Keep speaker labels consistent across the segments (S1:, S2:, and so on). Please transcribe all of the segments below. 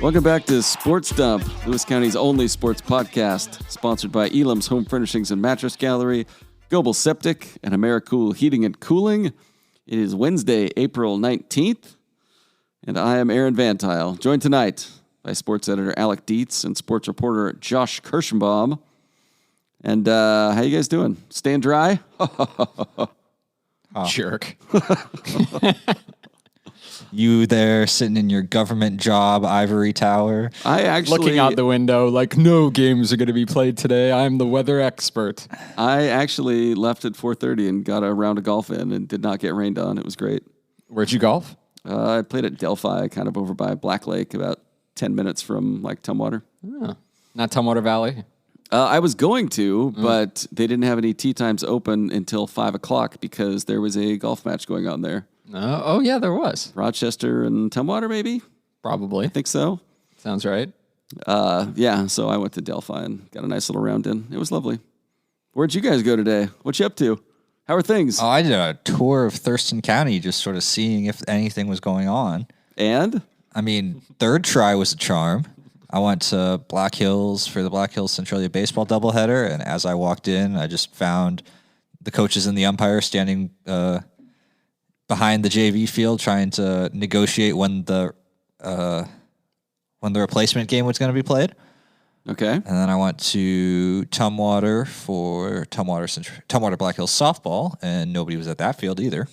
S1: Welcome back to Sports Dump, Lewis County's only sports podcast, sponsored by Elam's Home Furnishings and Mattress Gallery, Global Septic, and AmeriCool Heating and Cooling. It is Wednesday, April 19th, and I am Aaron Van Tile, joined tonight by sports editor Alec Dietz and sports reporter Josh Kirschenbaum. And how you guys doing? Staying dry?
S2: Jerk.
S3: You there sitting in your government job ivory tower.
S1: I actually
S2: Looking out the window like no games are going to be played today. I'm the weather expert.
S1: I actually left at 4:30 and got a round of golf in and did not get rained on. It was great.
S2: Where'd you golf?
S1: I played at Delphi, kind of over by Black Lake, about 10 minutes from like Tumwater.
S2: Oh, not Tumwater Valley.
S1: I was going to, but they didn't have any tee times open until 5 o'clock because there was a golf match going on there.
S2: Oh, yeah, there was.
S1: Rochester and Tumwater, maybe?
S2: Probably.
S1: I think so.
S2: Sounds right.
S1: Yeah, so I went to Delphi and got a nice little round in. It was lovely. Where'd you guys go today? What you up to? How are things?
S3: Oh, I did a tour of Thurston County, just sort of seeing if anything was going on.
S1: And?
S3: I mean, third try was a charm. I went to Black Hills for the Black Hills Centralia baseball doubleheader, and as I walked in, I just found the coaches and the umpire standing behind the JV field trying to negotiate when the replacement game was going to be played.
S1: Okay.
S3: And then I went to Tumwater for Tumwater Black Hills softball, and nobody was at that field either.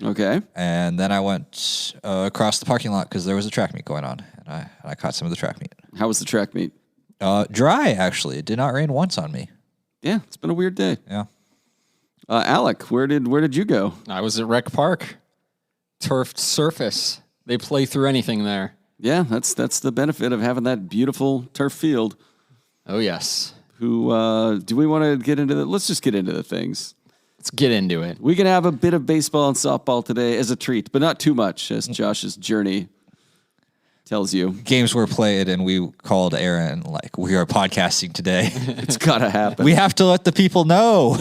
S1: Okay.
S3: And then I went across the parking lot because there was a track meet going on, and I caught some of the track meet.
S1: How was the track meet?
S3: Dry, actually. It did not rain once on me.
S1: Yeah, it's been a weird day.
S3: Yeah.
S1: Alec, where did you go?
S2: I was at Rec Park. Turfed surface. They play through anything there.
S1: Yeah, that's the benefit of having that beautiful turf field.
S2: Oh, yes.
S1: Do we want to get into let's just get into the things.
S2: Let's get into it.
S1: We can have a bit of baseball and softball today as a treat, but not too much, as Josh's journey tells you.
S3: Games were played, and we called Aaron, like, we are podcasting today.
S1: It's got to happen.
S3: We have to let the people know.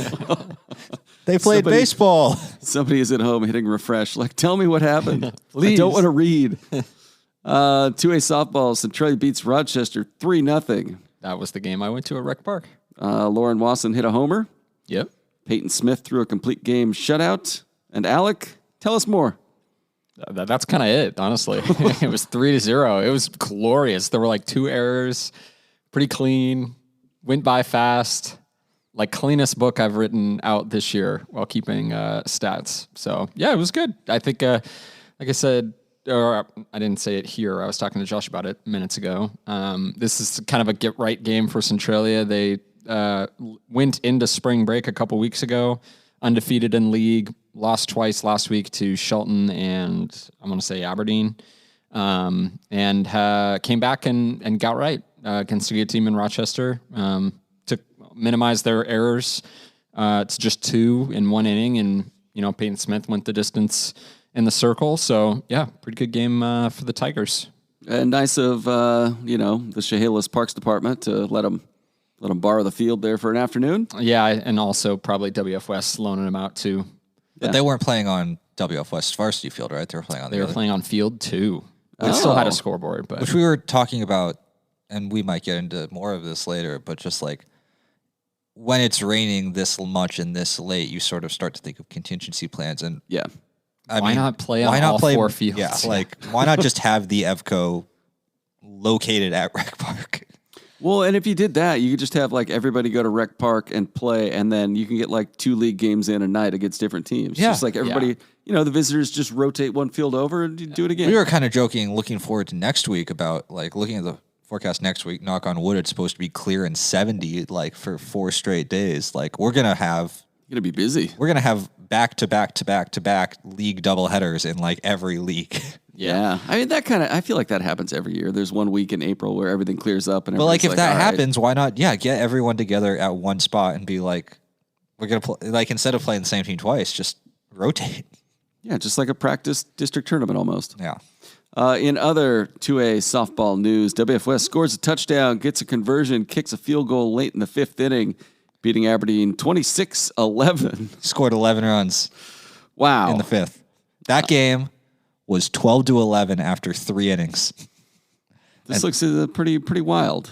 S3: They played baseball.
S1: Somebody is at home hitting refresh. Like, tell me what happened.
S2: Please.
S1: I don't want to read. 2A softball, Centralia beats Rochester 3-0.
S2: That was the game I went to at Rec Park.
S1: Lauren Wasson hit a homer.
S2: Yep.
S1: Peyton Smith threw a complete game shutout. And Alec, tell us more.
S2: That's kind of it, honestly. It was 3-0. It was glorious. There were like 2 errors, pretty clean, went by fast. Like cleanest book I've written out this year while keeping stats. So yeah, it was good. I think, like I said, or I didn't say it here. I was talking to Josh about it minutes ago. This is kind of a get right game for Centralia. They went into spring break a couple weeks ago, undefeated in league, lost twice last week to Shelton and I'm going to say Aberdeen, and came back and got right against a good team in Rochester. Minimize their errors to just 2 in 1 inning, and Peyton Smith went the distance in the circle. So yeah, pretty good game for the Tigers.
S1: And nice of the Chehalis Parks Department to let them borrow the field there for an afternoon.
S2: Yeah, and also probably WF West loaning them out too.
S3: But they weren't playing on WF West varsity field, right? They were playing on.
S2: They were playing on field 2. They still had a scoreboard, but
S3: which we were talking about, and we might get into more of this later. But just like, when it's raining this much and this late, you sort of start to think of contingency plans. And
S1: yeah,
S2: why not play on all 4 fields?
S3: Yeah, like why not just have the EVCO located at Rec Park?
S1: Well, and if you did that, you could just have like everybody go to Rec Park and play, and then you can get like 2 league games in a night against different teams.
S3: Yeah.
S1: Just like everybody, the visitors just rotate one field over and do it again.
S3: We were kind of joking, looking forward to next week about like looking at the forecast next week. Knock on wood, it's supposed to be clear and 70 like for 4 straight days. Like we're gonna
S1: be busy.
S3: We're gonna have back to back league doubleheaders in like every league.
S1: Yeah. I mean, I feel like that happens every year. There's 1 week in April where everything clears up. And
S3: but like, if that
S1: all
S3: happens, why not, get everyone together at one spot and be like, we're going to play, like, instead of playing the same team twice, just rotate.
S1: Yeah, just like a practice district tournament almost.
S3: Yeah.
S1: In other 2A softball news, WF West scores a touchdown, gets a conversion, kicks a field goal late in the 5th inning, beating Aberdeen 26-11.
S3: Scored 11 runs.
S1: Wow.
S3: In the 5th. That game was 12-11 after 3 innings.
S1: This looks pretty wild.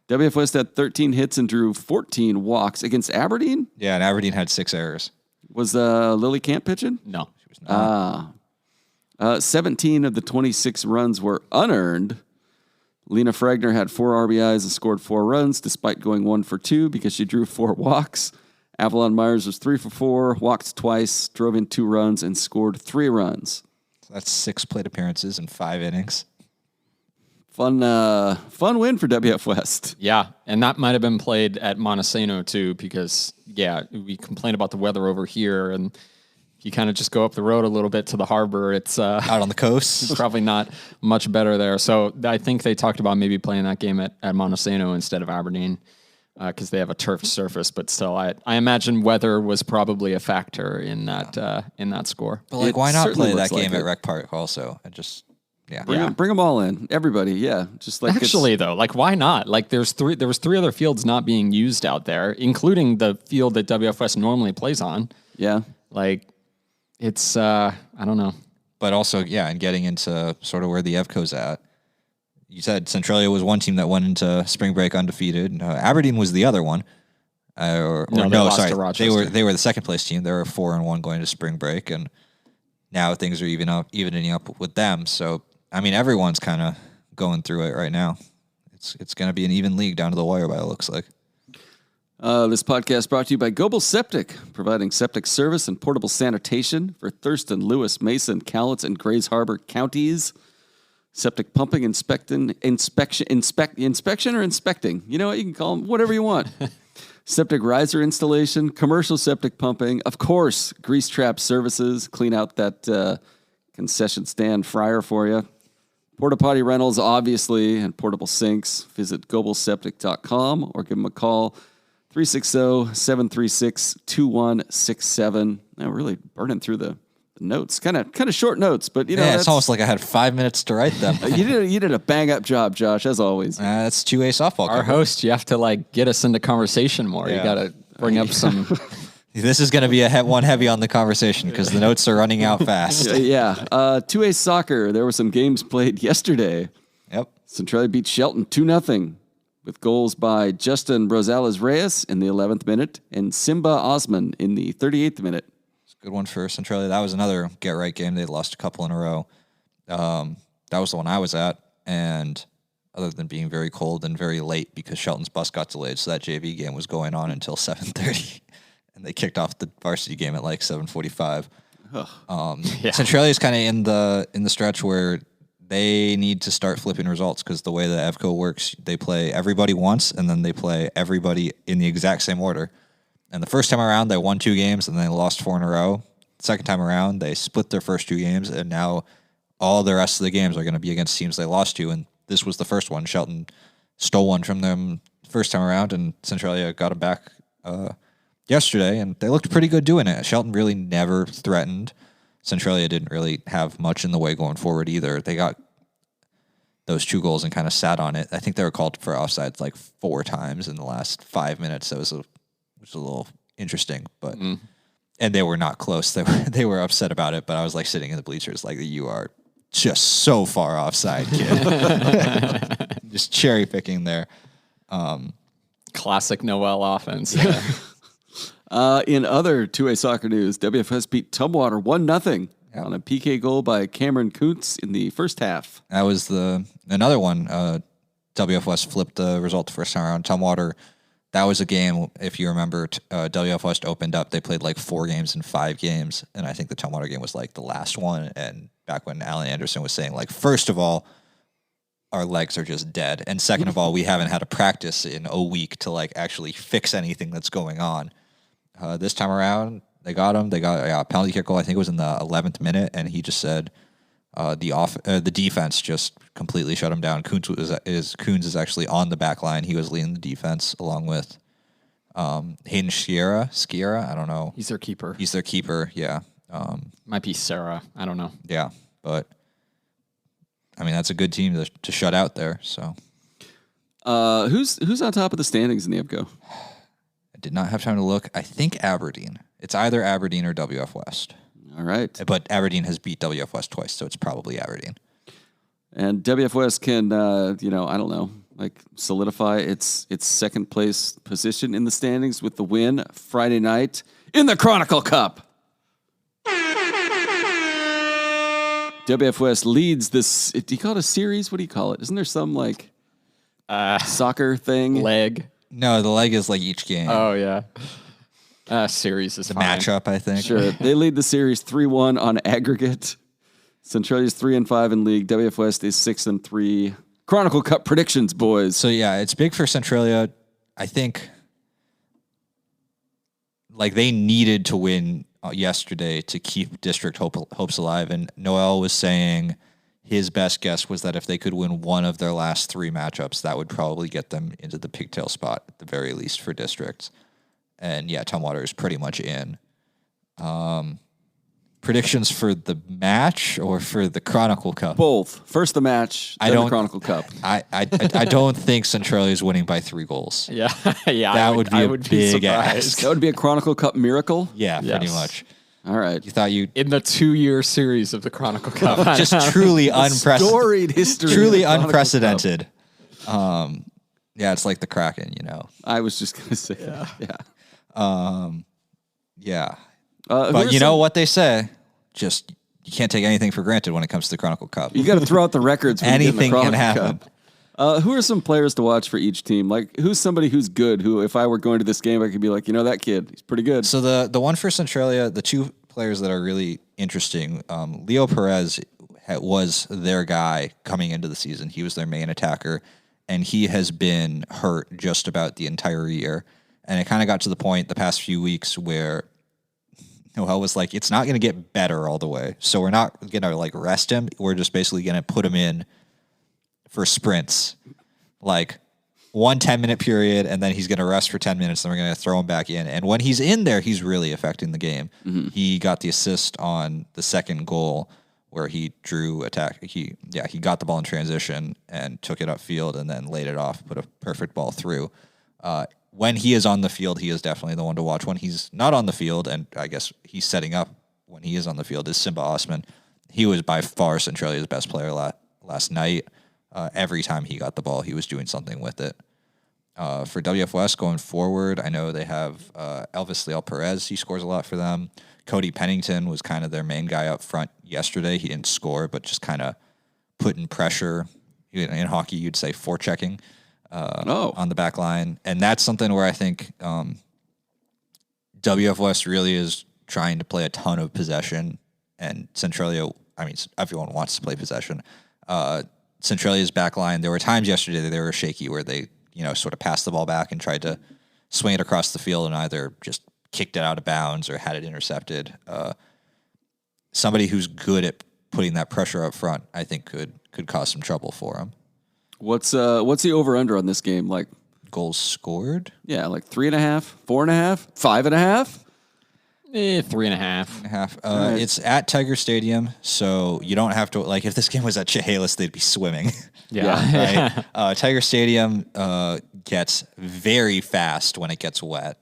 S1: WF West had 13 hits and drew 14 walks against Aberdeen.
S3: Yeah, and Aberdeen had 6 errors.
S1: Was Lily Camp pitching?
S2: No.
S3: She was not.
S1: 17 of the 26 runs were unearned. Lena Fragner had 4 RBIs and scored 4 runs, despite going 1 for 2 because she drew 4 walks. Avalon Myers was 3 for 4, walked twice, drove in 2 runs, and scored 3 runs.
S3: So that's 6 plate appearances in 5 innings.
S1: Fun win for WF West.
S2: Yeah, and that might have been played at Montesano too, because we complain about the weather over here, and you kind of just go up the road a little bit to the harbor. It's
S3: Out on the coast.
S2: it's probably not much better there. So I think they talked about maybe playing that game at Montesano instead of Aberdeen because they have a turfed surface. But still, I imagine weather was probably a factor in that score.
S3: But like,
S1: It
S3: why not
S1: certainly
S3: play that
S1: looks like
S3: game at
S1: it.
S3: Rec Park also? And just, yeah.
S1: Bring them all in. Everybody, yeah. Just like
S2: Actually, though, like, why not? Like, there was 3 other fields not being used out there, including the field that WF West normally plays on.
S1: yeah.
S2: Like, it's I don't know.
S3: But also, yeah, and getting into sort of where the EVCO's at. You said Centralia was one team that went into spring break undefeated. Aberdeen was the other one.
S2: No, they lost to Rochester.
S3: They were the second place team. They were 4-1 going to spring break, and now things are evening up with them. So I mean, everyone's kind of going through it right now. It's going to be an even league down to the wire by it looks like.
S1: This podcast brought to you by Gobel Septic, providing septic service and portable sanitation for Thurston, Lewis, Mason, Cowlitz, and Grays Harbor counties. Septic pumping, inspection, or inspecting. You know what? You can call them whatever you want. Septic riser installation, commercial septic pumping, of course, grease trap services, clean out that concession stand fryer for you. Porta potty rentals, obviously, and portable sinks. Visit gobelseptic.com or give them a call. 360-736-2167. Now we're really burning through the notes. Kind of short notes, but you know,
S3: Yeah, it's almost like I had 5 minutes to write them.
S1: you did a bang up job, Josh, as always.
S3: That's 2A softball.
S2: Our
S3: cover.
S2: host, you have to like get us into conversation more.
S3: Yeah.
S2: You got to bring up some.
S3: This is going to be one heavy on the conversation because the notes are running out fast.
S1: Yeah. 2A soccer. There were some games played yesterday.
S3: Yep.
S1: Centralia beat Shelton 2-0 with goals by Justin Rosales Reyes in the 11th minute and Simba Osman in the 38th minute.
S3: It's a good one for Centralia. That was another get-right game. They'd lost a couple in a row. That was the one I was at, and other than being very cold and very late because Shelton's bus got delayed, so that JV game was going on until 7:30, and they kicked off the varsity game at like 7:45. Centralia is kind of in the stretch where they need to start flipping results because the way the EVCO works, they play everybody once, and then they play everybody in the exact same order. And the first time around, they won 2 games, and they lost 4 in a row. Second time around, they split their first 2 games, and now all the rest of the games are going to be against teams they lost to, and this was the first one. Shelton stole one from them first time around, and Centralia got them back yesterday, and they looked pretty good doing it. Shelton really never threatened. Centralia didn't really have much in the way going forward either. They got those 2 goals and kind of sat on it. I think they were called for offsides like 4 times in the last 5 minutes. That was a little interesting, but and they were not close. They were upset about it, but I was like sitting in the bleachers like, you are just so far offside, kid. Just cherry picking there.
S2: Classic Noel offense.
S1: In other 2A soccer news, WFS beat Tumwater 1-0 on a PK goal by Cameron Kuntz in the first half.
S3: That was another one. WF West flipped the result the first time around. Tumwater, that was a game, if you remember, WF West opened up. They played like 4 games in 5 games, and I think the Tumwater game was like the last one. And back when Alan Anderson was saying, like, first of all, our legs are just dead, and second of all, we haven't had a practice in a week to like actually fix anything that's going on. This time around, they got him. They got a penalty kick goal. I think it was in the 11th minute, and he just said the defense just completely shut him down. Kuntz is actually on the back line. He was leading the defense along with Hayden Sciarra. I don't know.
S2: He's their keeper.
S3: He's their keeper. Yeah.
S2: Might be Sarah. I don't know.
S3: Yeah, but I mean that's a good team to shut out there. So,
S1: who's on top of the standings in the EVCO?
S3: I did not have time to look. I think Aberdeen. It's either Aberdeen or WF West.
S1: All right.
S3: But Aberdeen has beat WF West twice, so it's probably Aberdeen.
S1: And WF West can, I don't know, like solidify its second place position in the standings with the win Friday night in the Chronicle Cup. WF West leads this. Do you call it a series? What do you call it? Isn't there some like soccer thing?
S2: Leg.
S3: No, the leg is like each game.
S2: Oh, yeah. Series is
S3: the
S2: fine.
S3: matchup, I think.
S1: Sure. They lead the series 3-1 on aggregate. Centralia's 3-5 in league. WF West is 6-3. Chronicle Cup predictions, boys.
S3: So yeah, it's big for Centralia. I think like they needed to win yesterday to keep district hopes alive. And Noel was saying his best guess was that if they could win one of their last 3 matchups, that would probably get them into the pigtail spot at the very least for districts. And yeah, Tumwater is pretty much in. Predictions for the match or for the Chronicle Cup?
S1: Both. First the match, then the Chronicle Cup.
S3: I don't think Centralia is winning by 3 goals.
S2: Yeah, yeah.
S3: That would be a big ask.
S1: That would be a Chronicle Cup miracle?
S3: Yeah, pretty
S2: Yes.
S3: much.
S1: All right.
S3: You thought you
S2: In the 2-year series of the Chronicle Cup.
S3: just truly unprecedented.
S1: Storied history. of
S3: Truly
S1: the Chronicle
S3: unprecedented. Yeah, it's like the Kraken, you know.
S1: Cup. I was just going to say that.
S3: Yeah.
S1: Who
S3: But
S1: are
S3: you know
S1: some-
S3: what they say? Just you can't take anything for granted when it comes to the Chronicle Cup.
S1: You got to throw out the records. When
S3: Anything
S1: you get in
S3: can
S1: the Chronicle
S3: happen.
S1: Cup. Who are some players to watch for each team? Like, who's somebody who's good? Who, if I were going to this game, I could be like, that kid, he's pretty good.
S3: So the one for Centralia, the 2 players that are really interesting, Leo Perez was their guy coming into the season. He was their main attacker, and he has been hurt just about the entire year. And it kind of got to the point the past few weeks where Noel was like, it's not going to get better all the way. So we're not going to like rest him. We're just basically going to put him in for sprints, like 1 10-minute period, and then he's going to rest for 10 minutes, and we're going to throw him back in. And when he's in there, he's really affecting the game. Mm-hmm. He got the assist on the second goal where he drew attack. He got the ball in transition and took it upfield and then laid it off, put a perfect ball through. When he is on the field, he is definitely the one to watch. When he's not on the field, and I guess he's setting up when he is on the field, is Simba Osman. He was by far Centralia's best player last night. Every time he got the ball, he was doing something with it. For WF West going forward, I know they have Elvis Leal Perez. He scores a lot for them. Cody Pennington was kind of their main guy up front yesterday. He didn't score, but just kind of putting pressure. In hockey, you'd say forechecking. On the back line. And that's something where I think WF West really is trying to play a ton of possession, and Centralia, everyone wants to play possession. Centralia's back line, there were times yesterday that they were shaky where they, sort of passed the ball back and tried to swing it across the field and either just kicked it out of bounds or had it intercepted. Somebody who's good at putting that pressure up front, I think could cause some trouble for them.
S1: What's the over-under on this game? Like
S3: goals scored?
S1: Yeah, like 3.5, 4.5, 5.5?
S2: 3.5.
S1: Right.
S3: It's at Tiger Stadium, so you don't have to, like, if this game was at Chehalis, they'd be swimming.
S2: Yeah.
S3: Right? Tiger Stadium gets very fast when it gets wet,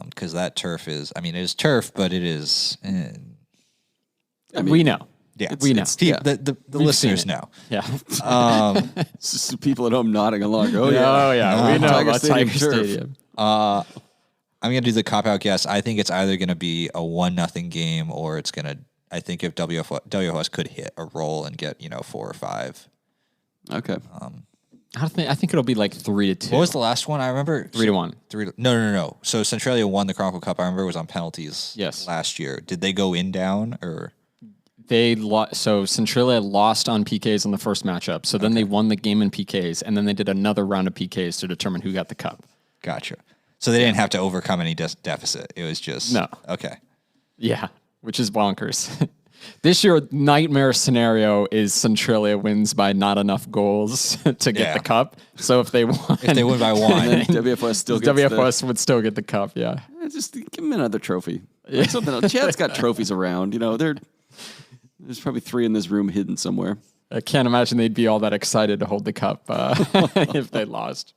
S3: because that turf is, it is turf, but it is...
S2: we know.
S3: Yeah,
S2: we know.
S3: The listeners know.
S2: Yeah.
S1: It's just people at home nodding along.
S2: Oh, yeah. We know
S1: Tiger
S2: about
S1: Stadium
S2: Tiger
S1: turf.
S2: Stadium.
S3: I'm going to do the cop-out guess. I think it's either going to be a 1-0 game, or it's going to, I think if WFS could hit a roll and get, 4 or 5.
S1: Okay.
S2: I think it'll be like 3-2.
S3: What was the last one? I remember
S2: 3-1.
S3: No. So Centralia won the Chronicle Cup. I remember it was on penalties.
S2: Yes.
S3: Last year. Did they go in down or?
S2: So Centralia lost on PKs in the first matchup. So then they won the game in PKs, and then they did another round of PKs to determine who got the cup.
S3: Gotcha. So they didn't have to overcome any deficit. It was just
S2: no.
S3: Okay.
S2: Yeah, which is bonkers. This year, nightmare scenario is Centralia wins by not enough goals to get the cup. So if they win
S3: by one,
S1: then WFS still gets
S2: WFS would still get the cup. Yeah,
S1: just give them another trophy. Like something else. Chad's got trophies around. There's probably 3 in this room hidden somewhere.
S2: I can't imagine they'd be all that excited to hold the cup if they lost.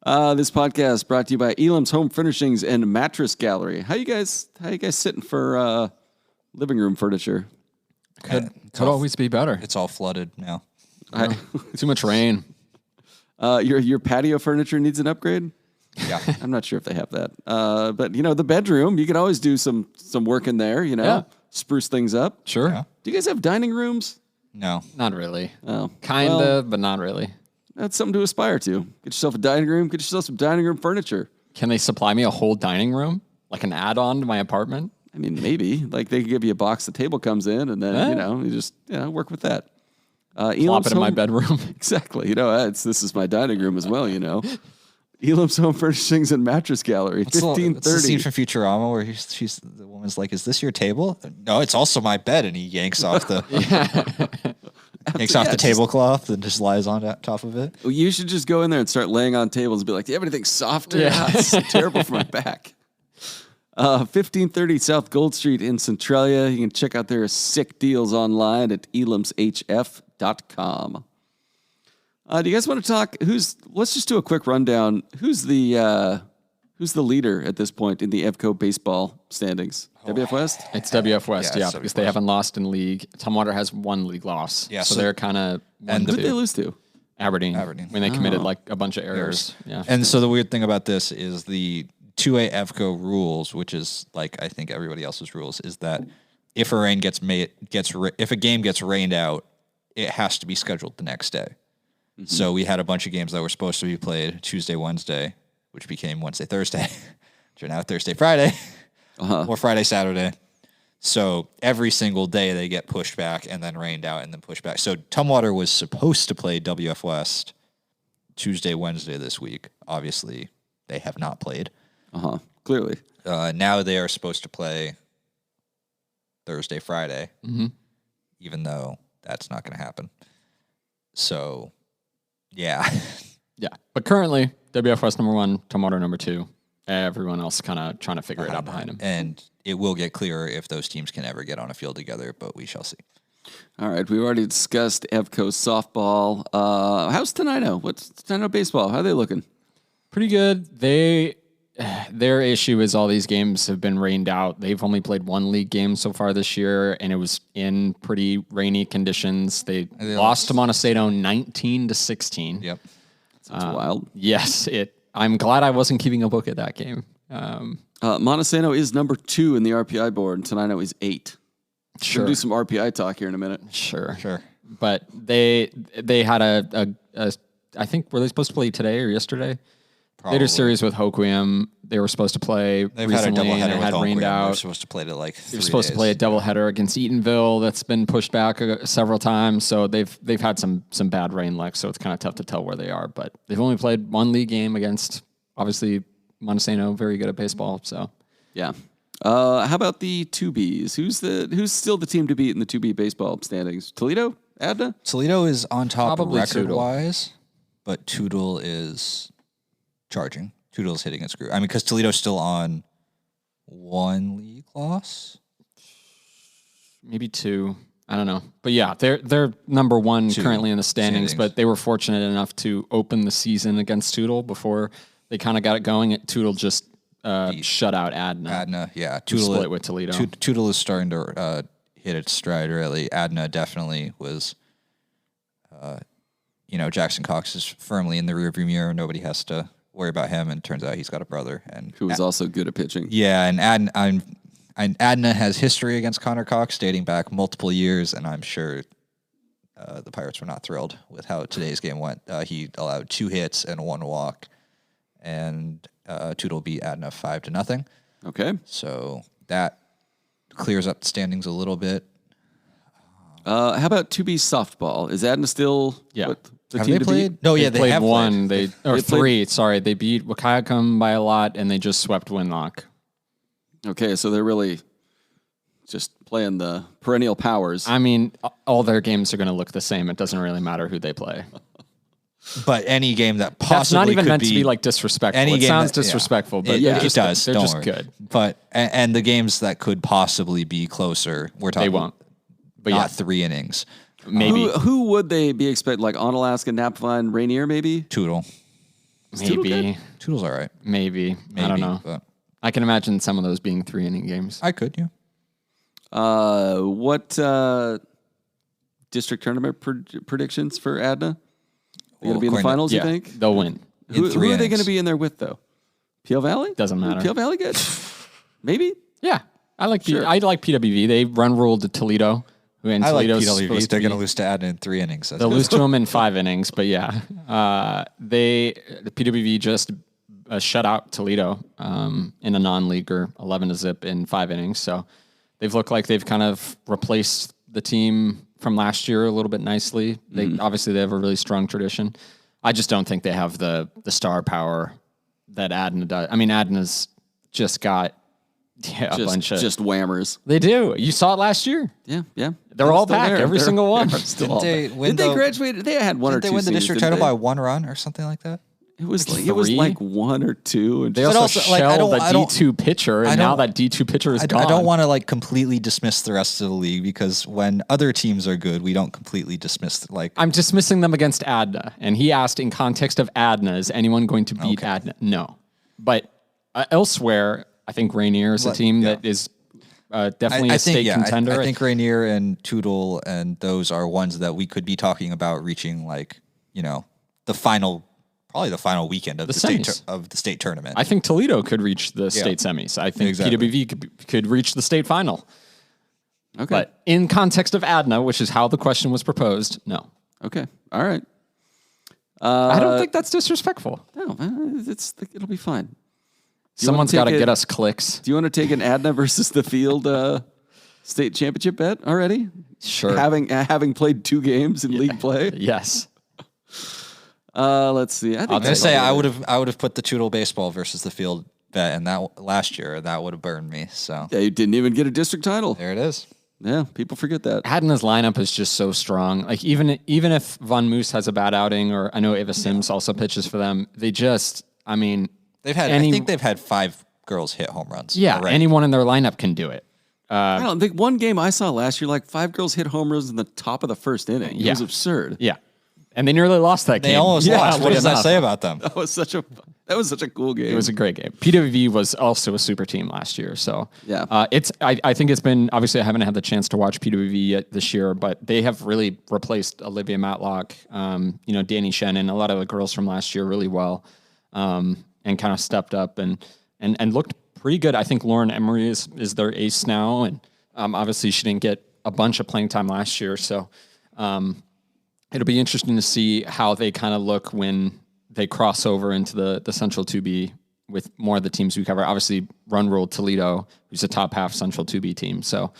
S1: This podcast brought to you by Elam's Home Furnishings and Mattress Gallery. How you guys sitting for living room furniture?
S2: Could always be better.
S3: It's all flooded now.
S2: Too much rain.
S1: Your patio furniture needs an upgrade?
S3: Yeah.
S1: I'm not sure if they have that. But, the bedroom, you could always do some work in there,
S2: Yeah.
S1: spruce things up.
S2: Sure.
S3: Yeah.
S1: Do you guys have dining rooms?
S3: No.
S2: Not really.
S1: Oh.
S2: Kinda,
S1: Well,
S2: but not really.
S1: that's something to aspire to. Get yourself a dining room. Get yourself some dining room furniture.
S2: Can they supply me a whole dining room? Like an add-on to my apartment?
S1: I mean, maybe. Like, they could give you a box the table comes in, and then, you just work with that.
S2: Plop it in my bedroom.
S1: Exactly. This is my dining room as well, Elam's Home Furnishings and Mattress Gallery,
S3: What's the scene
S1: 1530.
S3: from Futurama where the woman's like, "Is this your table?" No, it's also my bed, and he yanks off the the tablecloth and just lies on top of it.
S1: You should just go in there and start laying on tables and be like, "Do you have anything softer?"
S2: Yeah.
S1: It's terrible for my back. 1530 South Gold Street in Centralia. You can check out their sick deals online at elamshf.com. Do you guys want to talk? Let's just do a quick rundown. Who's the leader at this point in the EVCO baseball standings? WF West?
S2: It's WF West,
S3: Yeah,
S2: yeah,
S3: it's
S2: because
S3: WF
S2: they
S3: West.
S2: haven't lost in league. Tumwater has one league loss.
S3: Yeah,
S2: so
S3: so-
S2: they're kind of
S3: and
S1: Who did they lose to?
S2: Aberdeen. When they committed
S1: Oh.
S2: like a bunch of errors. Yeah.
S3: And so the weird thing about this is the 2A EVCO rules, which is like I think everybody else's rules, is that if a game gets rained out, it has to be scheduled the next day. Mm-hmm. So we had a bunch of games that were supposed to be played Tuesday, Wednesday, which became Wednesday, Thursday, which are now Thursday, Friday, or Friday, Saturday. So every single day they get pushed back and then rained out and then pushed back. So Tumwater was supposed to play WF West Tuesday, Wednesday this week. Obviously, they have not played.
S1: Clearly.
S3: Now they are supposed to play Thursday, Friday, even though that's not going to happen. So, yeah.
S2: Yeah. But currently, WF West number 1, Tumwater number 2. Everyone else kind of trying to figure it out behind him.
S3: And it will get clearer if those teams can ever get on a field together, but we shall see.
S1: All right. We've already discussed EVCO softball. How's Tenino? What's Tenino baseball? How are they looking?
S2: Pretty good. Their issue is all these games have been rained out. They've only played one league game so far this year, and it was in pretty rainy conditions. They lost to Montecito 19-16.
S3: Yep.
S1: That's wild.
S2: Yes, I'm glad I wasn't keeping a book at that game.
S1: Montecito is number 2 in the RPI board, and Tenino is 8.
S2: Sure.
S1: We'll do some RPI talk here in a minute.
S2: Sure.
S3: But
S2: they had a I think, were they supposed to play today or yesterday?
S3: probably.
S2: They had a series with Hoquiam. They were supposed to play
S3: They've had a
S2: recently, and
S3: doubleheader
S2: it
S3: with
S2: had
S3: Hoquiam.
S2: rained
S3: They're
S2: out.
S3: supposed to play it like 3
S2: They were supposed to play a doubleheader against Eatonville. That's been pushed back several times. So they've had some bad rain luck. So it's kind of tough to tell where they are. But they've only played one league game against, obviously, Montesano, very good at baseball. So
S1: Yeah. How about the 2Bs? Who's still the team to beat in the 2B baseball standings? Toledo? Adna?
S3: Toledo is on top
S2: Probably
S3: record-wise, but Tootle is charging. Tootle's hitting its screw. I mean, because Toledo's still on 1 league loss.
S2: maybe 2. I don't know. But yeah, they're number 1
S3: 2
S2: currently in the standings,
S3: standings.
S2: but they were fortunate enough to open the season against Tootle before they kind of got it going. Tootle just shut out Adna.
S3: Adna, yeah.
S2: Who split with Toledo.
S3: Tootle is starting to hit its stride early. Adna definitely was, Jackson Cox is firmly in the rearview mirror. Nobody has to worry about him, and turns out he's got a brother. And
S1: Who is also good at pitching.
S3: yeah, and Adna has history against Connor Cox dating back multiple years, and I'm sure the Pirates were not thrilled with how today's game went. He allowed 2 hits and 1 walk, and Tootle beat Adna 5-0.
S1: Okay.
S3: So that clears up the standings a little bit.
S1: How about 2B softball? Is Adna still
S2: Yeah.
S1: the
S3: Have
S1: team
S3: they
S1: to
S3: played?
S1: beat?
S3: No, yeah, they
S2: played
S3: have
S2: one.
S3: played.
S2: Or
S1: They played-
S2: 3. Sorry, they beat Wakayakum by a lot, and they just swept Winlock.
S1: Okay, so they're really just playing the perennial powers.
S2: I mean, all their games are going to look the same. It doesn't really matter who they play.
S3: But any game that possibly
S2: That's not even
S3: could
S2: meant to be like disrespectful.
S3: any
S2: It
S3: game
S2: sounds
S3: that- yeah.
S2: disrespectful, but
S3: It
S2: they're just,
S3: does.
S2: They're
S3: Don't
S2: just
S3: worry.
S2: good.
S3: But and the games that could possibly be closer, we're talking.
S2: They won't. But
S3: Not
S2: yeah,
S3: 3 innings.
S2: maybe.
S1: Who would they be expecting? Like Onalaska, Napvine, Rainier, maybe?
S3: Toodle.
S2: Maybe.
S3: Toodle's all right.
S2: Maybe.
S3: Maybe,
S2: I don't know.
S3: But
S2: I can imagine some of those being 3-inning games.
S3: I could, yeah.
S1: What district tournament predictions for Adna? They're going to be in the
S3: according to-
S1: finals,
S2: Yeah,
S1: you think?
S2: they'll win.
S1: Who are they
S3: innings.
S1: going to be in there with, though? Peel Valley?
S2: Doesn't matter.
S1: Peel Valley good? Maybe?
S2: Yeah, I like
S1: Sure.
S2: I like PWV. They run ruled to Toledo. And
S3: I like
S2: Toledo's
S3: PWV.
S2: supposed
S3: They're
S2: to
S3: going to
S2: be-
S3: lose to Adna in 3 innings.
S2: They'll lose to them in 5 innings, but yeah, the PWV just shut out Toledo in a non-leaguer, 11-0 in 5 innings. So they've looked like they've kind of replaced the team from last year a little bit nicely. They obviously they have a really strong tradition. I just don't think they have the star power that Adna does. I mean, Adna's just got a bunch of
S1: just whammers.
S2: They do. You saw it last year.
S1: Yeah.
S2: They're all back, every single one.
S1: Still all
S3: they
S1: back.
S3: win
S1: Did they
S3: the-
S1: graduate? They had one or
S3: Did they
S1: two
S3: win the
S1: seniors,
S3: district
S1: didn't
S3: title by
S1: they?
S3: 1 run or something like that?
S1: It was
S2: like
S1: like
S2: 3.
S1: 1 or 2. And
S2: They
S1: just,
S2: also,
S3: also, like,
S2: shelled
S3: I
S2: a
S3: don't-
S2: D2 pitcher, and now that D2 pitcher is gone.
S3: I don't want to like completely dismiss the rest of the league because when other teams are good, we don't completely dismiss like.
S2: I'm dismissing them against Adna, and he asked in context of Adna, is anyone going to beat Adna? No. But elsewhere, I think Rainier is a team that is definitely a state contender.
S3: I think Rainier and Tootle and those are ones that we could be talking about reaching like, probably the final weekend of the state tournament.
S2: I think Toledo could reach the state semis. I think PWV could reach the state final.
S1: okay.
S2: But in context of Adna, which is how the question was proposed, no.
S1: Okay. All right.
S2: I don't think that's disrespectful.
S1: No, it'll be fine.
S2: Someone's got to get us clicks.
S1: Do you want to take an Adna versus the field state championship bet already?
S2: Sure.
S1: Having played 2 games in league play.
S2: Yes.
S1: Let's see. I think
S3: I'm gonna say I would have put the Tootle baseball versus the field bet, and that last year that would have burned me. So
S1: They didn't even get a district title.
S3: there it is.
S1: Yeah, people forget that.
S2: Adna's lineup is just so strong. Like even if Von Moose has a bad outing, or I know Ava Sims also pitches for them, they just, I mean,
S3: I think they've had 5 girls hit home runs.
S2: yeah,
S3: already.
S2: anyone in their lineup can do it.
S1: I don't think one game I saw last year, like 5 girls hit home runs in the top of the first inning. It
S2: Yeah.
S1: was absurd.
S2: Yeah, and they nearly lost that game.
S3: They almost lost. What
S2: oddly
S3: does that
S2: enough.
S3: say about them?
S1: That was such a cool game.
S2: It was a great game. PWV was also a super team last year, so
S1: Yeah.
S2: I think it's been, obviously I haven't had the chance to watch PWV yet this year, but they have really replaced Olivia Matlock, Danny Shannon, a lot of the girls from last year really well, and kind of stepped up and looked pretty good. I think Lauren Emery is their ace now, and obviously she didn't get a bunch of playing time last year, so it'll be interesting to see how they kind of look when they cross over into the Central 2B with more of the teams we cover. Obviously, Run Rule Toledo, who's a top half Central 2B team. So,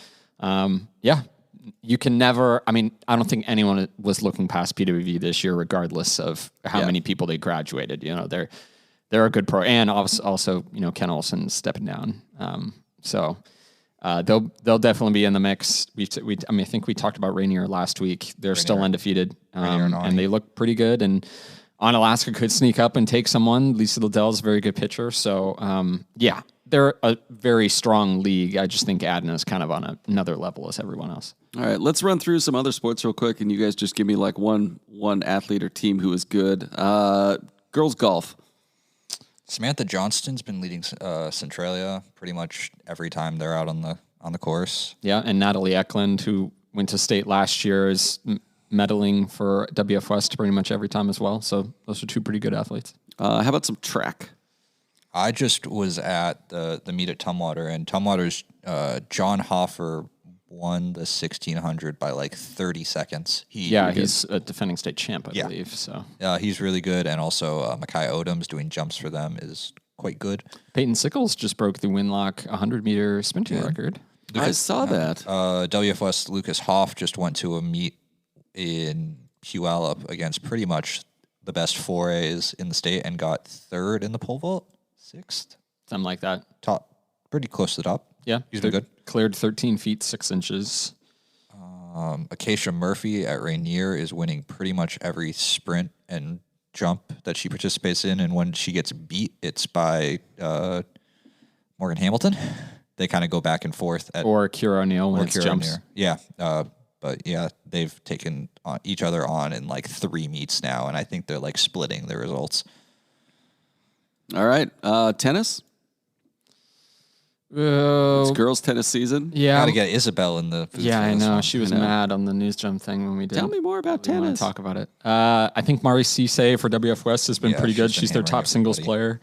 S2: you can never. I mean, I don't think anyone was looking past PWV this year, regardless of how many people they graduated. They're a good pro, and also Ken Olsen stepping down. They'll definitely be in the mix. I think we talked about Rainier last week. They're still undefeated, and they look pretty good. And Onalaska could sneak up and take someone. Lisa Liddell's a very good pitcher. So, they're a very strong league. I just think Adna is kind of on another level as everyone else.
S1: All right, let's run through some other sports real quick, and you guys just give me like one athlete or team who is good. Girls golf.
S3: Samantha Johnston's been leading Centralia pretty much every time they're out on the course.
S2: Yeah, and Natalie Eklund, who went to state last year, is medaling for WF West pretty much every time as well. So those are 2 pretty good athletes.
S1: How about some track?
S3: I just was at the meet at Tumwater, and Tumwater's John Hoffer won the 1600 by like 30 seconds.
S2: He's a defending state champ, I believe. So
S3: he's really good, and also Makai Odom's doing jumps for them is quite good.
S2: Peyton Sickles just broke the Winlock 100-meter sprinting record.
S1: I saw that.
S3: WFS Lucas Hoff just went to a meet in Puyallup against pretty much the best 4As in the state and got 3rd in the pole vault, 6th,
S2: Something like that.
S3: top, pretty close to the top.
S2: Yeah.
S3: He's been good.
S2: Cleared 13 feet, 6 inches.
S3: Acacia Murphy at Rainier is winning pretty much every sprint and jump that she participates in, and when she gets beat, it's by Morgan Hamilton. They kind of go back and forth.
S2: Or Kira O'Neill when it's jumps.
S3: O'Neill. Yeah, but yeah, they've taken each other on in like 3 meets now, and I think they're like splitting the results.
S1: All right, tennis. It's girls' tennis season.
S2: Yeah.
S3: Got to get Isabel in the booth.
S2: Yeah,
S3: for
S2: I
S3: this
S2: know.
S3: one.
S2: She was mad on the News Gem thing when we did.
S1: Tell me more about
S2: I want
S1: tennis.
S2: to talk about it. I think Mari Cisse for WF West has been pretty good.
S3: she's been
S2: She's their
S3: hammering
S2: top singles
S3: everybody.
S2: player.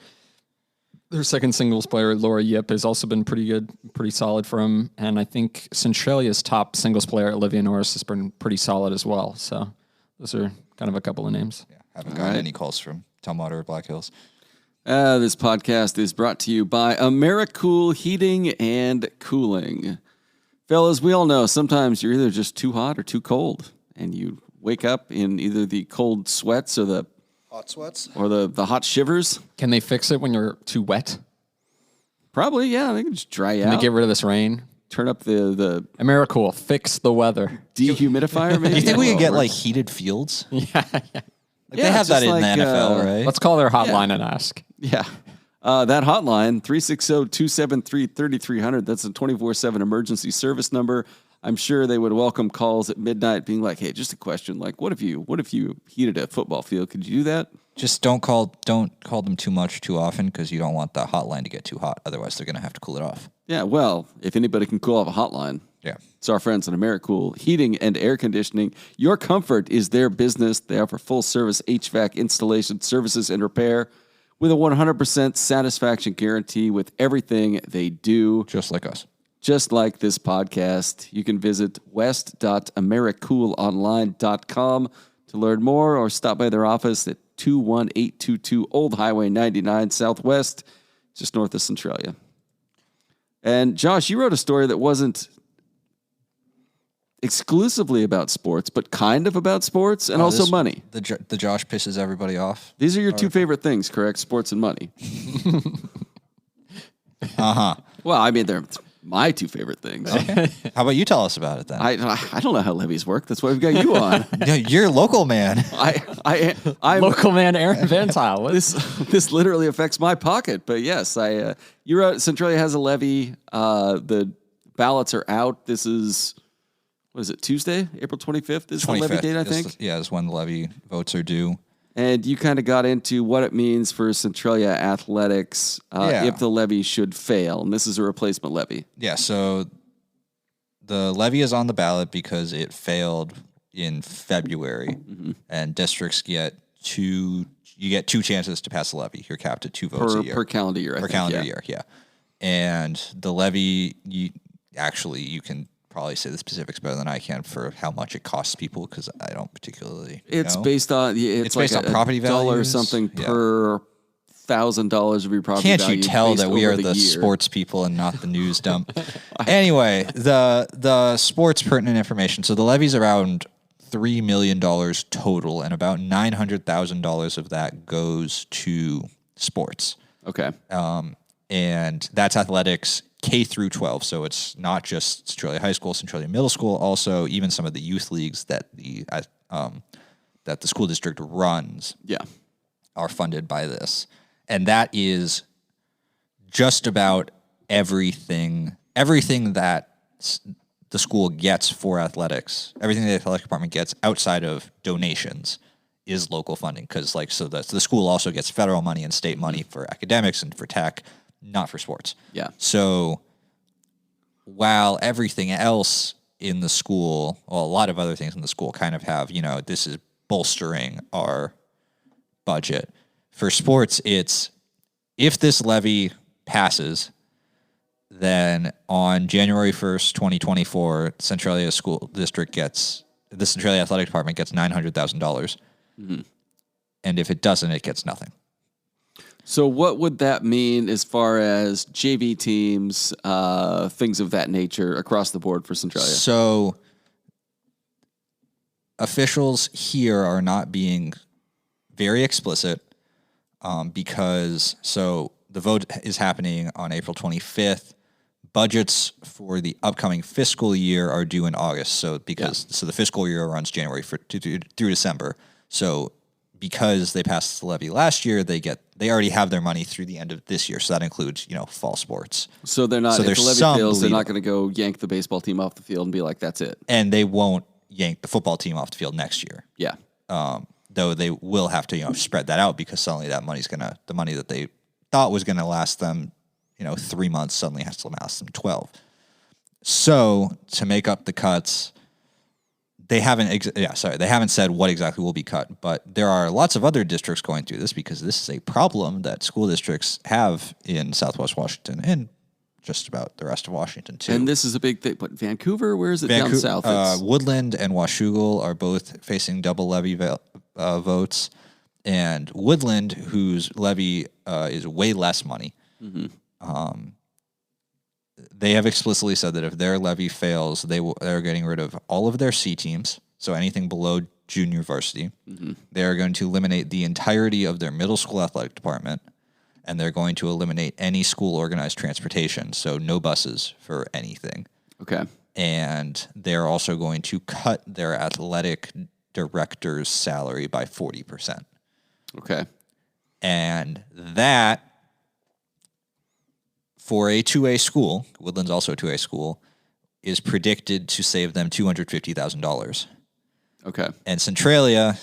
S2: Their second singles player, Laura Yip, has also been pretty good, pretty solid for him. And I think Centralia's top singles player, Olivia Norris, has been pretty solid as well. So those are kind of a couple of names.
S3: Yeah, haven't gotten any calls from Tumwater or Black Hills.
S1: This podcast is brought to you by AmeriCool Heating and Cooling. Fellas, we all know sometimes you're either just too hot or too cold, and you wake up in either the cold sweats or the
S3: Hot sweats?
S1: or the hot shivers.
S2: Can they fix it when you're too wet?
S1: Probably, yeah. They can just dry you
S2: Can
S1: out.
S2: they get rid of this rain?
S1: Turn up the
S2: AmeriCool, fix the weather.
S1: dehumidifier, maybe.
S3: Do you think we
S1: Yeah.
S3: could get like heated fields?
S2: Yeah.
S3: They have that
S1: just
S3: in
S1: like,
S3: the NFL, right?
S2: Let's call their hotline and ask.
S1: Yeah. That hotline, 360-273-3300. That's a 24/7 emergency service number. I'm sure they would welcome calls at midnight being like, hey, just a question. Like, what if you heated a football field? Could you do that?
S3: Just don't call them too much too often because you don't want the hotline to get too hot. Otherwise, they're going to have to cool it off.
S1: Yeah, well, if anybody can cool off a hotline,
S3: Yeah.
S1: it's our friends at AmeriCool Heating and Air Conditioning. Your comfort is their business. They offer full-service HVAC installation, services, and repair with a 100% satisfaction guarantee with everything they do.
S3: Just like us.
S1: Just like this podcast, you can visit west.americoolonline.com to learn more or stop by their office at 21822 Old Highway 99 Southwest, just north of Centralia. And Josh, you wrote a story that wasn't exclusively about sports, but kind of about sports and also money.
S3: The Josh pisses everybody off.
S1: These are your two favorite things, correct? Sports and money.
S3: Uh-huh.
S1: Well, I mean, they're my two favorite things.
S3: Okay. How about you tell us about it then?
S1: I don't know how levies work. That's why we've got you on.
S3: Yeah, you're local, man.
S1: I'm
S2: Local man Aaron Van Tile.
S1: this literally affects my pocket. But yes, you wrote Centralia has a levy. The ballots are out. This is, what is it, Tuesday, April 25th is the levy date, I think.
S3: Is when the levy votes are due.
S1: And you kind of got into what it means for Centralia athletics if the levy should fail. And this is a replacement levy.
S3: Yeah, so the levy is on the ballot because it failed in February, and districts get two chances to pass the levy. You're capped at 2 votes a year.
S1: Per calendar year, I think.
S3: Calendar year, yeah. And the levy, you can probably say the specifics better than I can for how much it costs people because I don't particularly
S1: It's
S3: know.
S1: based on it's
S3: based
S1: like
S3: on property
S1: $1 or
S3: values.
S1: something
S3: Yeah.
S1: per $1,000 of your property
S3: Can't
S1: value
S3: you tell
S1: based
S3: that we
S1: over
S3: are the
S1: year.
S3: sports people and not the news dump? Anyway, the sports pertinent information. So the levy's around $3 million total, and about $900,000 of that goes to sports.
S1: Okay.
S3: And that's athletics K through 12. So it's not just Centralia High School, Centralia Middle School, also even some of the youth leagues that the school district runs
S1: Yeah.
S3: are funded by this. And that is just about everything that the school gets for athletics, everything the athletic department gets outside of donations is local funding. Because the school also gets federal money and state money for academics and for tech, not for sports.
S1: Yeah.
S3: So while everything else in the school, well, a lot of other things in the school kind of have, this is bolstering our budget. For sports, it's if this levy passes, then on January 1st, 2024, Centralia School District the Centralia Athletic Department gets $900,000. Mm-hmm. And if it doesn't, it gets nothing.
S1: So what would that mean as far as JV teams, things of that nature across the board for Centralia?
S3: So officials here are not being very explicit because the vote is happening on April 25th. Budgets for the upcoming fiscal year are due in August. So the fiscal year runs January through December. So because they passed the levy last year, they already have their money through the end of this year. So that includes, fall sports.
S1: So they're not,
S3: So
S1: if the
S3: there's
S1: levy
S3: some
S1: fails, they're not
S3: bleeding.
S1: going to go yank the baseball team off the field and be like, that's it.
S3: And they won't yank the football team off the field next year.
S1: Yeah.
S3: Though they will have to, spread that out because suddenly that the money that they thought was going to last them 3 months suddenly has to amass them 12. So to make up the cuts, they haven't said what exactly will be cut, but there are lots of other districts going through this because this is a problem that school districts have in Southwest Washington and just about the rest of Washington too.
S1: And this is a big thing. But Vancouver, where is it down south?
S3: Woodland and Washougal are both facing double levy votes, and Woodland, whose levy is way less money, they have explicitly said that if their levy fails, they're getting rid of all of their C teams, so anything below junior varsity. They are going to eliminate the entirety of their middle school athletic department, and they're going to eliminate any school organized transportation, so no buses for anything.
S1: Okay.
S3: And they're also going to cut their athletic director's salary by 40%.
S1: Okay.
S3: And that, for a 2A school, Woodland's also a 2A school, is predicted to save them $250,000.
S1: Okay. And
S3: Centralia,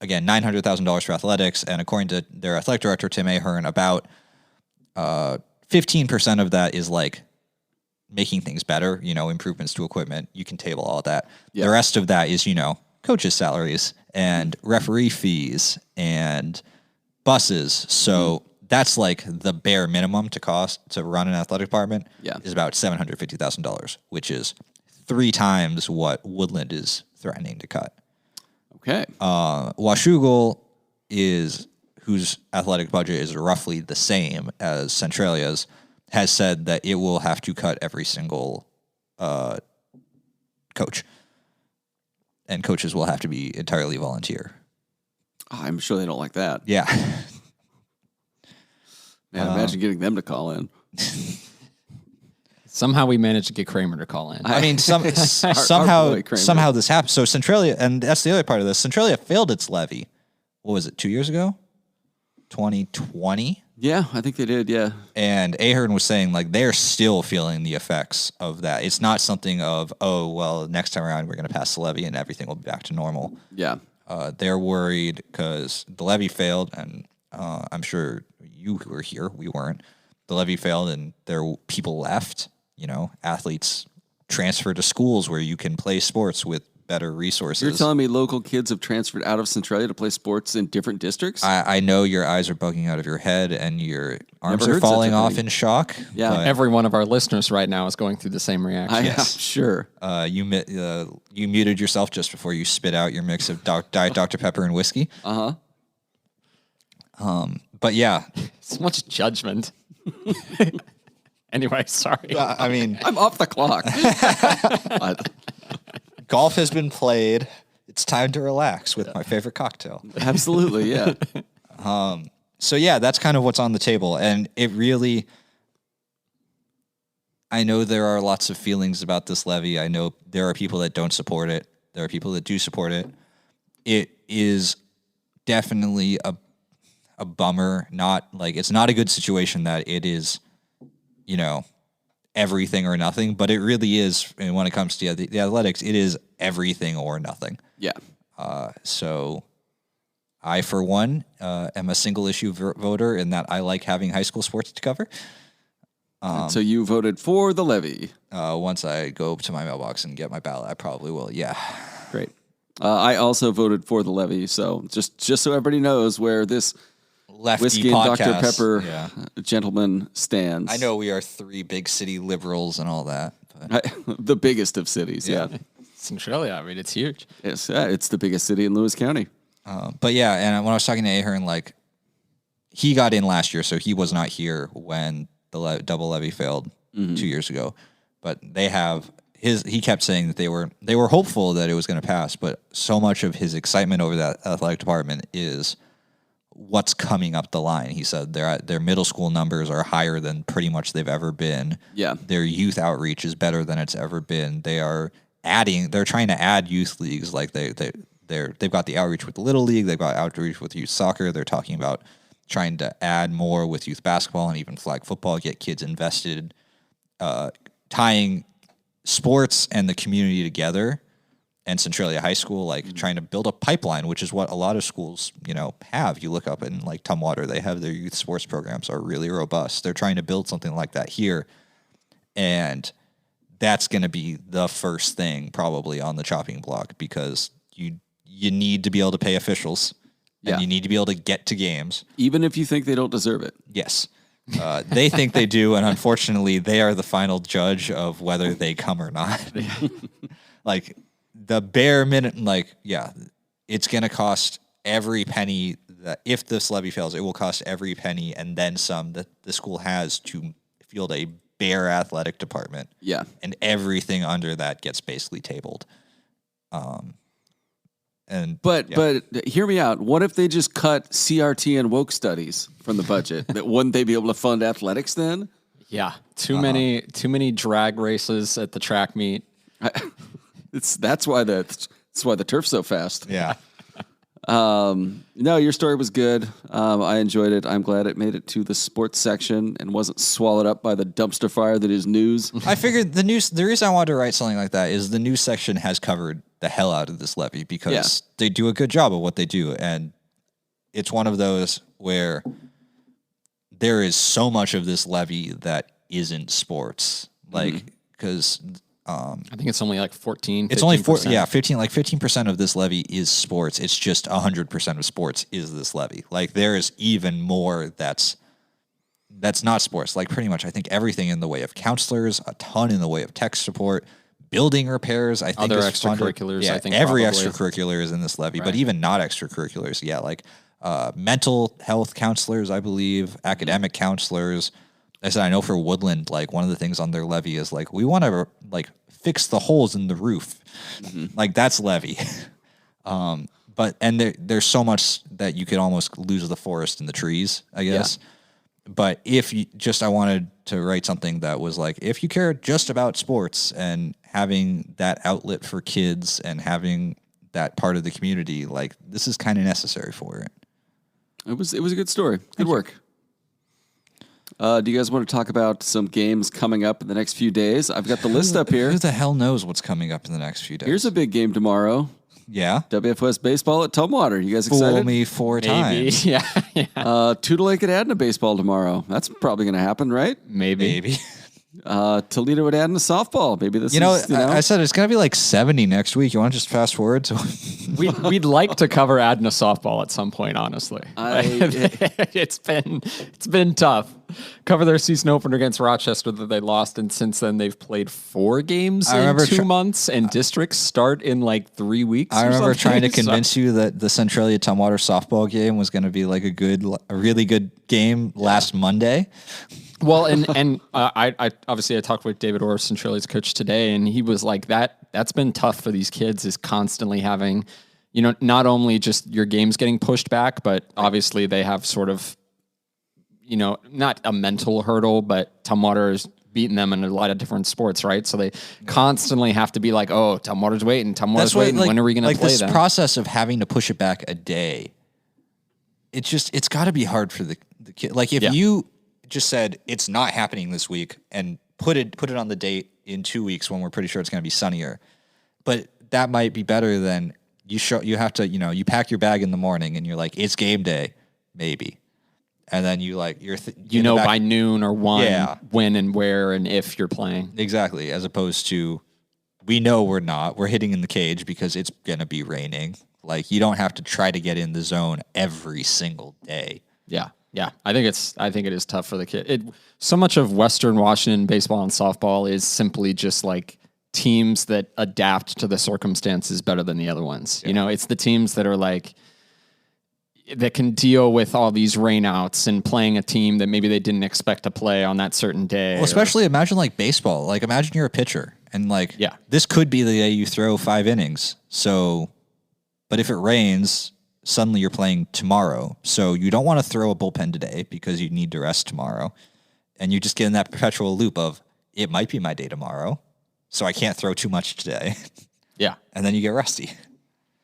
S3: again, $900,000 for athletics, and according to their athletic director, Tim Ahern, about 15% of that is like making things better, improvements to equipment. You can table all of that. Yep. The rest of that is, coaches' salaries and referee fees and buses. So that's like the bare minimum to run an athletic department is about $750,000, which is 3 times what Woodland is threatening to cut.
S1: Okay.
S3: Washougal whose athletic budget is roughly the same as Centralia's, has said that it will have to cut every single coach. And coaches will have to be entirely volunteer.
S1: Oh, I'm sure they don't like that.
S3: Yeah.
S1: Man, imagine getting them to call in.
S2: Somehow we managed to get Kramer to call in.
S3: I mean, somehow this happened. So Centralia, and that's the other part of this, Centralia failed its levy. What was it, 2 years ago? 2020?
S1: Yeah, I think they did, yeah.
S3: And Ahern was saying, like, they're still feeling the effects of that. It's not something of, next time around we're going to pass the levy and everything will be back to normal.
S1: Yeah.
S3: They're worried because the levy failed, and I'm sure you were here. We weren't. The levy failed, and people left. Athletes transfer to schools where you can play sports with better resources.
S1: You're telling me local kids have transferred out of Centralia to play sports in different districts?
S3: I know your eyes are bugging out of your head and your arms are falling off in shock.
S1: Yeah.
S2: Every one of our listeners right now is going through the same reaction.
S1: I'm sure.
S3: You muted yourself just before you spit out your mix of Diet Dr. Pepper and whiskey. But yeah.
S2: So much judgment. Anyway, sorry.
S3: I mean,
S1: I'm off the clock.
S3: Golf has been played. It's time to relax with my favorite cocktail.
S1: Absolutely, yeah.
S3: So yeah, that's kind of what's on the table. And it really, I know there are lots of feelings about this levy. I know there are people that don't support it. There are people that do support it. It is definitely a bummer. It's not a good situation that it is, everything or nothing, but it really is. And when it comes to the athletics, it is everything or nothing.
S1: Yeah.
S3: So I, for one, am a single issue voter in that I like having high school sports to cover.
S1: So you voted for the levy.
S3: Once I go to my mailbox and get my ballot, I probably will. Yeah.
S1: Great. I also voted for the levy. So just so everybody knows where this
S3: Lefty
S1: whiskey and
S3: podcast.
S1: Dr. Pepper gentleman stands.
S3: I know we are 3 big city liberals and all that. But.
S1: The biggest of cities, yeah.
S2: Centralia, I mean, it's huge.
S1: Yes, it's the biggest city in Lewis County.
S3: But yeah, and when I was talking to Ahern, he got in last year, so he was not here when the double levy failed 2 years ago. But he kept saying that they were hopeful that it was going to pass, but so much of his excitement over that athletic department is what's coming up the line. He said their middle school numbers are higher than pretty much they've ever been.
S1: Yeah.
S3: Their youth outreach is better than it's ever been. They're trying to add youth leagues. Like they've got the outreach with the Little League. They've got outreach with youth soccer. They're talking about trying to add more with youth basketball and even flag football, get kids invested, tying sports and the community together and Centralia High School, like trying to build a pipeline, which is what a lot of schools, have. You look up in like Tumwater, they have their youth sports programs are really robust. They're trying to build something like that here. And that's going to be the first thing probably on the chopping block, because you need to be able to pay officials and you need to be able to get to games.
S1: Even if you think they don't deserve it.
S3: Yes. They think they do, and unfortunately, they are the final judge of whether they come or not. Like, the bare minimum, it's going to cost every penny that, if this levy fails, it will cost every penny and then some that the school has to field a bare athletic department.
S1: Yeah.
S3: And everything under that gets basically tabled. But
S1: hear me out. What if they just cut CRT and woke studies from the budget? Wouldn't they be able to fund athletics then?
S2: Yeah, too many drag races at the track meet.
S1: That's why the turf's so fast.
S3: Yeah.
S1: No, your story was good. I enjoyed it. I'm glad it made it to the sports section and wasn't swallowed up by the dumpster fire that is news.
S3: I figured the reason I wanted to write something like that is the news section has covered the hell out of this levy, because they do a good job of what they do. And it's one of those where there is so much of this levy that isn't sports. Like, because
S2: I think it's only like 14.
S3: It's only 15% of this levy is sports. It's just 100% of sports is this levy. Like, there is even more that's not sports. Like, pretty much, I think everything in the way of counselors, a ton in the way of tech support, building repairs. I think
S2: other
S3: is
S2: extracurriculars.
S3: Yeah,
S2: I think
S3: every
S2: probably.
S3: extracurricular is in this levy,
S2: Right.
S3: but even not extracurriculars. Yeah, like mental health counselors, I believe, academic counselors. I said, I know for Woodland, like, one of the things on their levy is like, we want to like fix the holes in the roof. Like, that's levy. There's so much that you could almost lose the forest in the trees, I guess. Yeah. But I wanted to write something that was like, if you care just about sports and having that outlet for kids and having that part of the community, like, this is kind of necessary for it.
S1: It was a good story. Good work. Do you guys want to talk about some games coming up in the next few days? I've got the list up here.
S3: Who the hell knows what's coming up in the next few days?
S1: Here's a big game tomorrow.
S3: Yeah.
S1: WFOS baseball at Tumwater. You guys excited?
S3: Fool me 4 times.
S2: Yeah.
S1: Tudor Lake at Adna baseball tomorrow. That's probably going to happen, right?
S2: Maybe.
S1: Toledo at Adna softball. Maybe this is.
S3: I said it's going to be like 70 next week. You want to just fast forward to?
S2: We'd like to cover Adna softball at some point. Honestly, it's been tough. Cover their season opener against Rochester that they lost, and since then they've played 4 games in 2 months, and districts start in like 3 weeks.
S3: I remember trying to convince you that the Centralia Tumwater softball game was going to be like a really good game last Monday.
S2: Well, and I obviously I talked with David Orr, Centralia's coach today, and he was like, that's been tough for these kids, is constantly having, not only just your games getting pushed back, but obviously they have sort of, not a mental hurdle, but Tumwater has beaten them in a lot of different sports, right? So they constantly have to be like, oh, Tumwater's waiting, waiting. When are we going to play them?
S3: This process of having to push it back a day, it's got to be hard for the kid. Like, if you just said it's not happening this week and put it on the date in 2 weeks when we're pretty sure it's going to be sunnier, but that might be better than you have to, you pack your bag in the morning and you're like, it's game day, maybe. And then
S2: by noon or 1 when and where and if you're playing.
S3: Exactly. As opposed to, we know we're hitting in the cage because it's going to be raining. Like, you don't have to try to get in the zone every single day.
S2: Yeah. Yeah. I think it is tough for the kid. So much of Western Washington baseball and softball is simply just like teams that adapt to the circumstances better than the other ones. Yeah. It's the teams that are like, that can deal with all these rainouts and playing a team that maybe they didn't expect to play on that certain day.
S3: Well, especially imagine like baseball. Like, imagine you're a pitcher and like, this could be the day you throw 5 innings. So, but if it rains, suddenly you're playing tomorrow. So you don't want to throw a bullpen today because you need to rest tomorrow. And you just get in that perpetual loop of, it might be my day tomorrow, so I can't throw too much today.
S2: Yeah.
S3: And then you get rusty.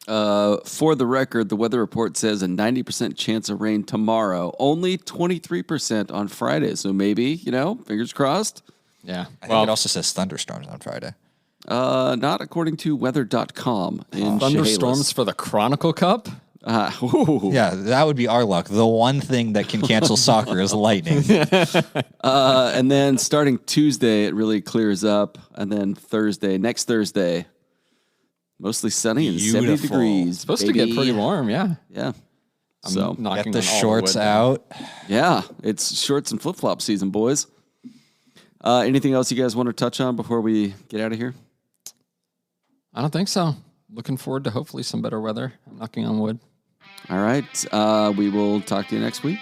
S1: For the record, the weather report says a 90% chance of rain tomorrow, only 23% on Friday. So maybe, fingers crossed.
S2: Yeah.
S3: I think it also says thunderstorms on Friday.
S1: Not according to weather.com in
S2: Thunderstorms for the Chronicle Cup?
S3: Yeah, that would be our luck. The one thing that can cancel soccer is lightning.
S1: And then starting Tuesday, it really clears up. And then next Thursday, mostly sunny and 70
S3: Beautiful.
S1: degrees.
S2: Supposed to get pretty warm, yeah.
S1: Yeah.
S2: I'm knocking
S3: Get the
S2: on all
S3: shorts
S2: wood.
S3: out.
S1: Yeah, it's shorts and flip-flop season, boys. Anything else you guys want to touch on before we get out of here?
S2: I don't think so. Looking forward to hopefully some better weather. I'm knocking on wood.
S1: All right. We will talk to you next week.